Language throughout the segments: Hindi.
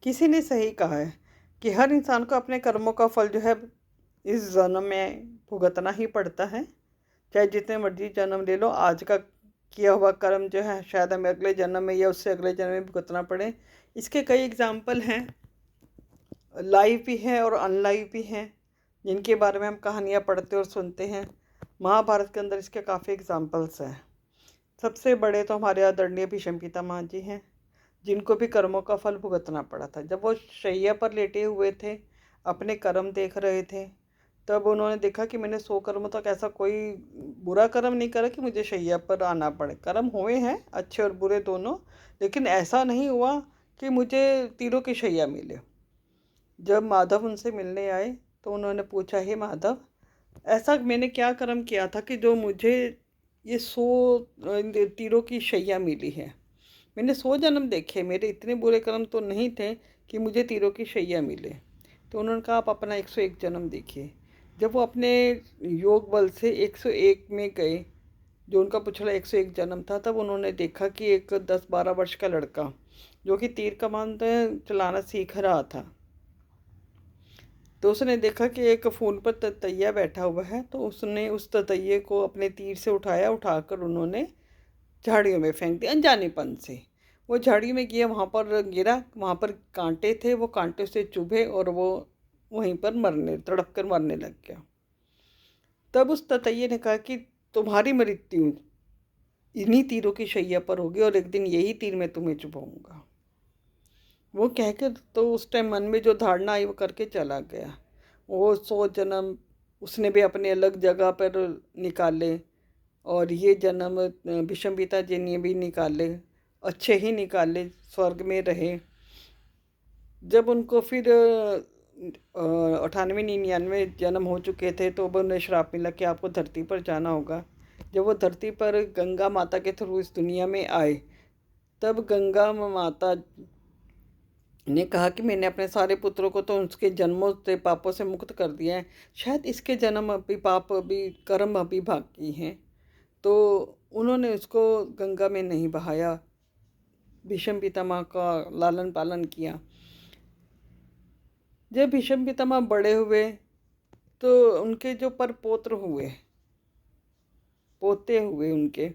किसी ने सही कहा है कि हर इंसान को अपने कर्मों का फल जो है इस जन्म में भुगतना ही पड़ता है। चाहे जितने मर्जी जन्म ले लो, आज का किया हुआ कर्म जो है शायद हमें अगले जन्म में या उससे अगले जन्म में भुगतना पड़े। इसके कई एग्जाम्पल हैं, लाइव भी हैं और अनलाइव भी हैं, जिनके बारे में हम कहानियाँ पढ़ते और सुनते हैं। महाभारत के अंदर इसके काफ़ी एग्जाम्पल्स हैं। सबसे बड़े तो हमारे आदरणीय भीष्म पितामह जी हैं, जिनको भी कर्मों का फल भुगतना पड़ा था। जब वो शैया पर लेटे हुए थे, अपने कर्म देख रहे थे, तब उन्होंने देखा कि मैंने 100 कर्म तक ऐसा कोई बुरा कर्म नहीं करा कि मुझे शैया पर आना पड़े। कर्म हुए हैं अच्छे और बुरे दोनों, लेकिन ऐसा नहीं हुआ कि मुझे तीरों की शैया मिले। जब माधव उनसे मिलने आए तो उन्होंने पूछा, हे माधव, ऐसा मैंने क्या कर्म किया था कि जो मुझे ये 100 तीरों की शैया मिली है। मैंने 100 जन्म देखे, मेरे इतने बुरे कर्म तो नहीं थे कि मुझे तीरों की शैया मिले। तो उन्होंने कहा, आप अपना 101 जन्म देखिए। जब वो अपने योग बल से 101 में गए, जो उनका पिछला 101 जन्म था, तब उन्होंने देखा कि एक 10-12 वर्ष का लड़का जो कि तीर कमान चलाना सीख रहा था, तो उसने देखा कि एक फूल पर ततैया बैठा हुआ है। तो उसने उस ततैये को अपने तीर से उठाया, उठाकर उन्होंने झाड़ियों में फेंक दिया अनजानेपन से। वो झाड़ी में गया, वहाँ पर गिरा, वहाँ पर कांटे थे, वो कांटे से चुभे और वो वहीं पर तड़प कर मरने लग गया। तब उस ततैये ने कहा कि तुम्हारी मृत्यु इन्हीं तीरों की शैया पर होगी और एक दिन यही तीर मैं तुम्हें चुभाऊंगा। वो कहकर तो उस टाइम मन में जो धारणा आई वो करके चला गया। वो 100 जन्म उसने भी अपने अलग जगह पर निकाले, और ये जन्म भीष्म पिता जी ने भी निकाले, अच्छे ही निकाले, स्वर्ग में रहे। जब उनको फिर 98-99 जन्म हो चुके थे, तो अब उन्हें श्राप मिला कि आपको धरती पर जाना होगा। जब वो धरती पर गंगा माता के थ्रू इस दुनिया में आए, तब गंगा माता ने कहा कि मैंने अपने सारे पुत्रों को तो उसके जन्मों से पापों से मुक्त कर दिया है, शायद इसके जन्म अभी पाप अभी कर्म अभी बाकी हैं। तो उन्होंने उसको गंगा में नहीं बहाया, भीष्म पितामह का लालन पालन किया। जब भीष्म पितामह बड़े हुए तो उनके जो परपौत्र हुए, पोते हुए उनके,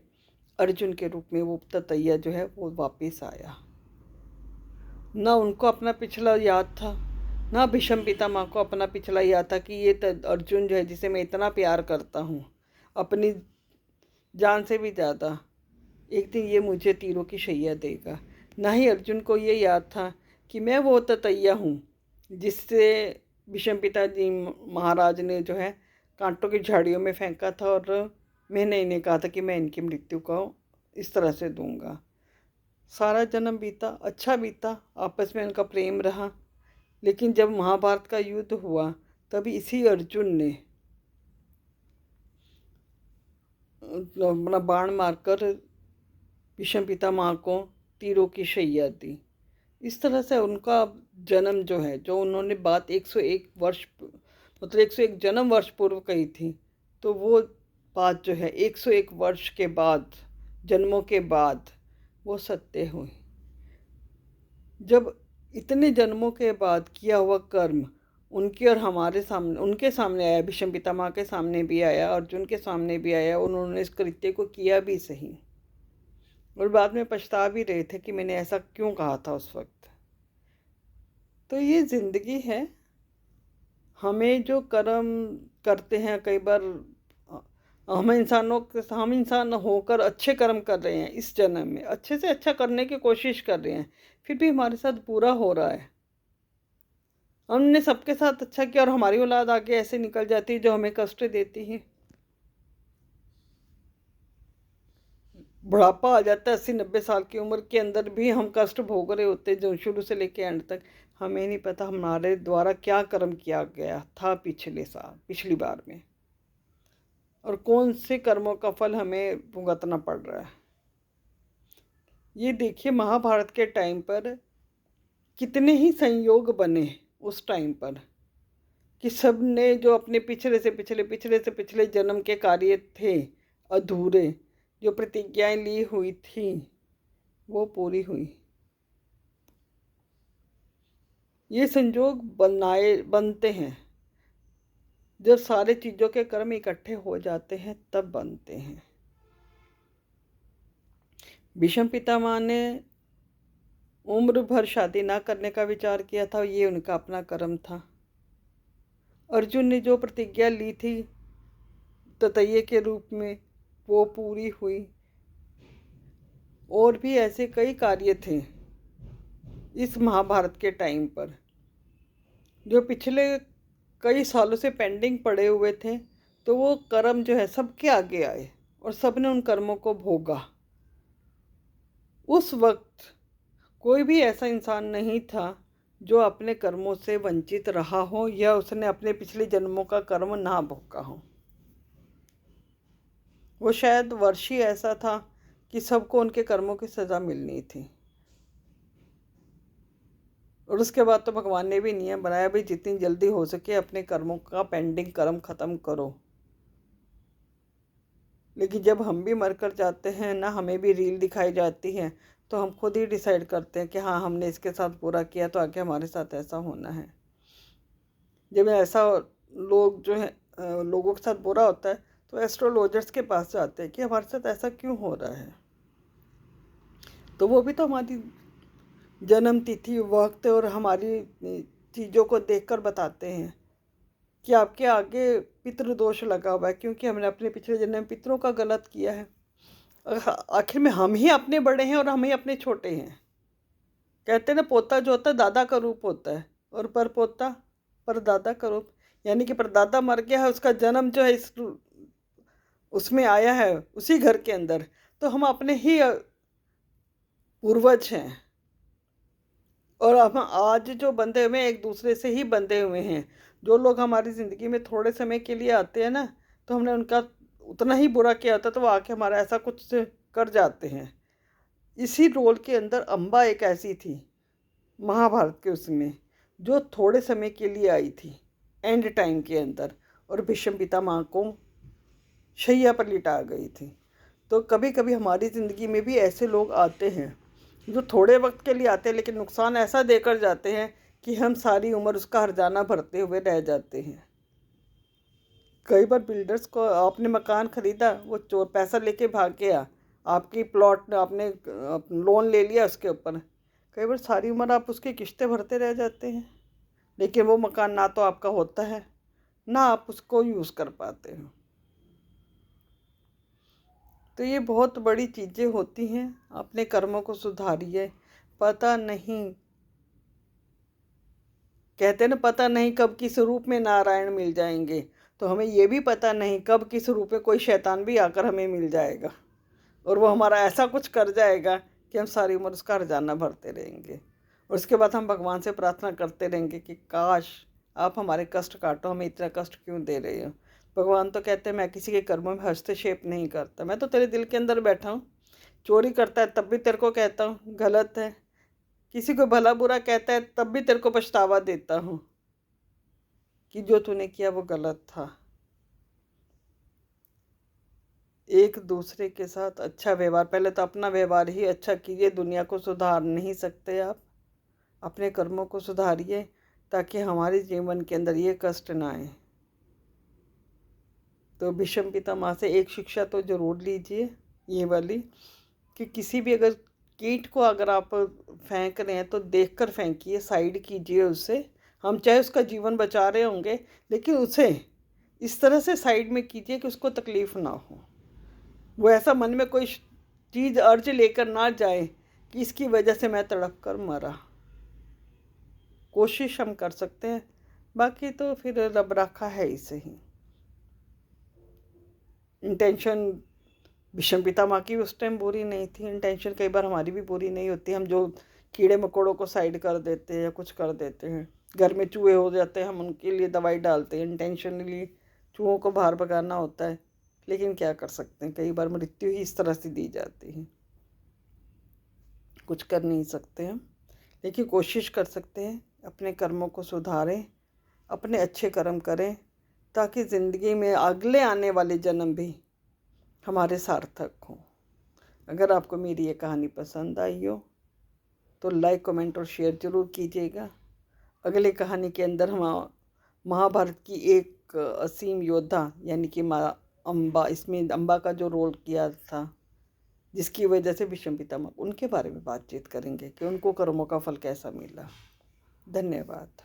अर्जुन के रूप में वो ततैया जो है वो वापस आया। ना उनको अपना पिछला याद था, ना भीष्म पितामह को अपना पिछला याद था कि ये अर्जुन जो है, जिसे मैं इतना प्यार करता हूँ अपनी जान से भी ज़्यादा, एक दिन ये मुझे तीरों की शैया देगा। ना ही अर्जुन को ये याद था कि मैं वो ततैया हूँ जिससे भीष्म पिताजी महाराज ने जो है कांटों की झाड़ियों में फेंका था, और मैंने इन्हें कहा था कि मैं इनकी मृत्यु को इस तरह से दूंगा। सारा जन्म बीता, अच्छा बीता, आपस में उनका प्रेम रहा। लेकिन जब महाभारत का युद्ध हुआ, तभी इसी अर्जुन ने अपना बाण मारकर भीष्म पितामह को तीरों की शैया दी। इस तरह से उनका जन्म जो है, जो उन्होंने बात 101 वर्ष मतलब 101 जन्म वर्ष पूर्व कही थी, तो वो बात जो है 101 वर्ष के बाद, जन्मों के बाद वो सत्य हुई। जब इतने जन्मों के बाद किया हुआ कर्म उनके और हमारे सामने, उनके सामने आया, भीष्म पितामह के सामने भी आया, अर्जुन के सामने भी आया, उन्होंने इस कृत्य को किया भी सही, और बाद में पछता भी रहे थे कि मैंने ऐसा क्यों कहा था उस वक्त। तो ये ज़िंदगी है। हमें जो कर्म करते हैं, कई बार हम इंसान होकर अच्छे कर्म कर रहे हैं, इस जन्म में अच्छे से अच्छा करने की कोशिश कर रहे हैं, फिर भी हमारे साथ बुरा हो रहा है। हमने सबके साथ अच्छा किया और हमारी औलाद आगे ऐसे निकल जाती है जो हमें कष्ट देती है। बुढ़ापा आ जाता है 80-90 साल की उम्र के अंदर भी हम कष्ट भोग रहे होते हैं, जो शुरू से लेके एंड तक। हमें नहीं पता हमारे द्वारा क्या कर्म किया गया था पिछली बार में, और कौन से कर्मों का फल हमें भुगतना पड़ रहा है। ये देखिए, महाभारत के टाइम पर कितने ही संयोग बने उस टाइम पर, कि सब ने जो अपने पिछले जन्म के कार्य थे अधूरे, जो प्रतिज्ञाएं ली हुई थी, वो पूरी हुई। ये संजोग बनते हैं जब सारे चीज़ों के कर्म इकट्ठे हो जाते हैं, तब बनते हैं। भीष्म पितामह ने उम्र भर शादी ना करने का विचार किया था, ये उनका अपना कर्म था। अर्जुन ने जो प्रतिज्ञा ली थी ततैये के रूप में, वो पूरी हुई। और भी ऐसे कई कार्य थे इस महाभारत के टाइम पर जो पिछले कई सालों से पेंडिंग पड़े हुए थे, तो वो कर्म जो है सबके आगे आए और सबने उन कर्मों को भोगा। उस वक्त कोई भी ऐसा इंसान नहीं था जो अपने कर्मों से वंचित रहा हो या उसने अपने पिछले जन्मों का कर्म ना भोगा हो। वो शायद वर्ष ही ऐसा था कि सबको उनके कर्मों की सज़ा मिलनी थी। और उसके बाद तो भगवान ने भी नियम बनाया, भी जितनी जल्दी हो सके अपने कर्मों का पेंडिंग कर्म ख़त्म करो। लेकिन जब हम भी मर कर जाते हैं ना, हमें भी रील दिखाई जाती है, तो हम खुद ही डिसाइड करते हैं कि हाँ, हमने इसके साथ बुरा किया तो आगे हमारे साथ ऐसा होना है। जब ऐसा लोग जो है लोगों के साथ बुरा होता है तो एस्ट्रोलॉजर्स के पास जाते हैं कि हमारे साथ ऐसा क्यों हो रहा है। तो वो भी तो हमारी जन्म तिथि, वक्त और हमारी चीज़ों को देखकर बताते हैं कि आपके आगे पितृदोष लगा हुआ है, क्योंकि हमने अपने पिछले जन्म में पितरों का गलत किया है। आखिर में हम ही अपने बड़े हैं और हम ही अपने छोटे हैं। कहते हैं ना, पोता जो होता है दादा का रूप होता है और परपोता परदादा का रूप। यानी कि परदादा मर गया है, उसका जन्म जो है इस उसमें आया है, उसी घर के अंदर, तो हम अपने ही पूर्वज हैं। और हम आज जो बंधे हुए हैं, एक दूसरे से ही बंधे हुए हैं। जो लोग हमारी ज़िंदगी में थोड़े समय के लिए आते हैं ना, तो हमने उनका उतना ही बुरा किया होता, तो वो आके हमारा ऐसा कुछ कर जाते हैं। इसी रोल के अंदर अम्बा एक ऐसी थी महाभारत के उसमें, जो थोड़े समय के लिए आई थी एंड टाइम के अंदर, और भीष्म पितामह को शैया पर लिटा गई थी। तो कभी कभी हमारी ज़िंदगी में भी ऐसे लोग आते हैं जो थोड़े वक्त के लिए आते हैं, लेकिन नुकसान ऐसा देकर जाते हैं कि हम सारी उम्र उसका हर्जाना भरते हुए रह जाते हैं। कई बार बिल्डर्स को, आपने मकान खरीदा, वो चोर पैसा लेके भाग गया, आपकी प्लॉट आपने लोन ले लिया उसके ऊपर, कई बार सारी उम्र आप उसकी किस्तें भरते रह जाते हैं, लेकिन वो मकान ना तो आपका होता है ना आप उसको यूज़ कर पाते हो। तो ये बहुत बड़ी चीज़ें होती हैं। अपने कर्मों को सुधारिए। पता नहीं, कहते ना, पता नहीं कब किस रूप में नारायण मिल जाएंगे, तो हमें ये भी पता नहीं कब किस रूप में कोई शैतान भी आकर हमें मिल जाएगा और वो हमारा ऐसा कुछ कर जाएगा कि हम सारी उम्र उसका हर्जाना भरते रहेंगे। और उसके बाद हम भगवान से प्रार्थना करते रहेंगे कि काश आप हमारे कष्ट काटो, हमें इतना कष्ट क्यों दे रहे हो। भगवान तो कहते हैं मैं किसी के कर्मों में हस्तक्षेप नहीं करता, मैं तो तेरे दिल के अंदर बैठा हूँ। चोरी करता है तब भी तेरे को कहता हूँ गलत है, किसी को भला बुरा कहता है तब भी तेरे को पछतावा देता हूँ कि जो तूने किया वो गलत था। एक दूसरे के साथ अच्छा व्यवहार, पहले तो अपना व्यवहार ही अच्छा कीजिए। दुनिया को सुधार नहीं सकते आप, अपने कर्मों को सुधारिए ताकि हमारे जीवन के अंदर ये कष्ट ना आए। तो भीष्म पितामह से एक शिक्षा तो ज़रूर लीजिए, ये वाली, कि किसी भी अगर कीट को अगर आप फेंक रहे हैं तो देखकर फेंकिए, साइड कीजिए उससे। हम चाहे उसका जीवन बचा रहे होंगे, लेकिन उसे इस तरह से साइड में कीजिए कि उसको तकलीफ़ ना हो। वो ऐसा मन में कोई चीज़ अर्ज लेकर ना जाए कि इसकी वजह से मैं तड़प कर मरा। कोशिश हम कर सकते हैं, बाकी तो फिर रब रखा है इसे ही। इंटेंशन भीष्म पितामह की उस टाइम बुरी नहीं थी, इंटेंशन कई बार हमारी भी पूरी नहीं होती। हम जो कीड़े मकोड़ों को साइड कर देते हैं या कुछ कर देते हैं, घर में चूहे हो जाते हैं, हम उनके लिए दवाई डालते हैं, इंटेंशनली चूहों को बाहर भगाना होता है, लेकिन क्या कर सकते हैं, कई बार मृत्यु ही इस तरह से दी जाती है। कुछ कर नहीं सकते हम, लेकिन कोशिश कर सकते हैं अपने कर्मों को सुधारें, अपने अच्छे कर्म करें, ताकि ज़िंदगी में अगले आने वाले जन्म भी हमारे सार्थक हों। अगर आपको मेरी ये कहानी पसंद आई हो तो लाइक, कमेंट और शेयर ज़रूर कीजिएगा। अगली कहानी के अंदर हम महाभारत की एक असीम योद्धा यानी कि माँ अम्बा, इसमें अम्बा का जो रोल किया था जिसकी वजह से भीष्म पितामह, उनके बारे में बातचीत करेंगे कि उनको कर्मों का फल कैसा मिला। धन्यवाद।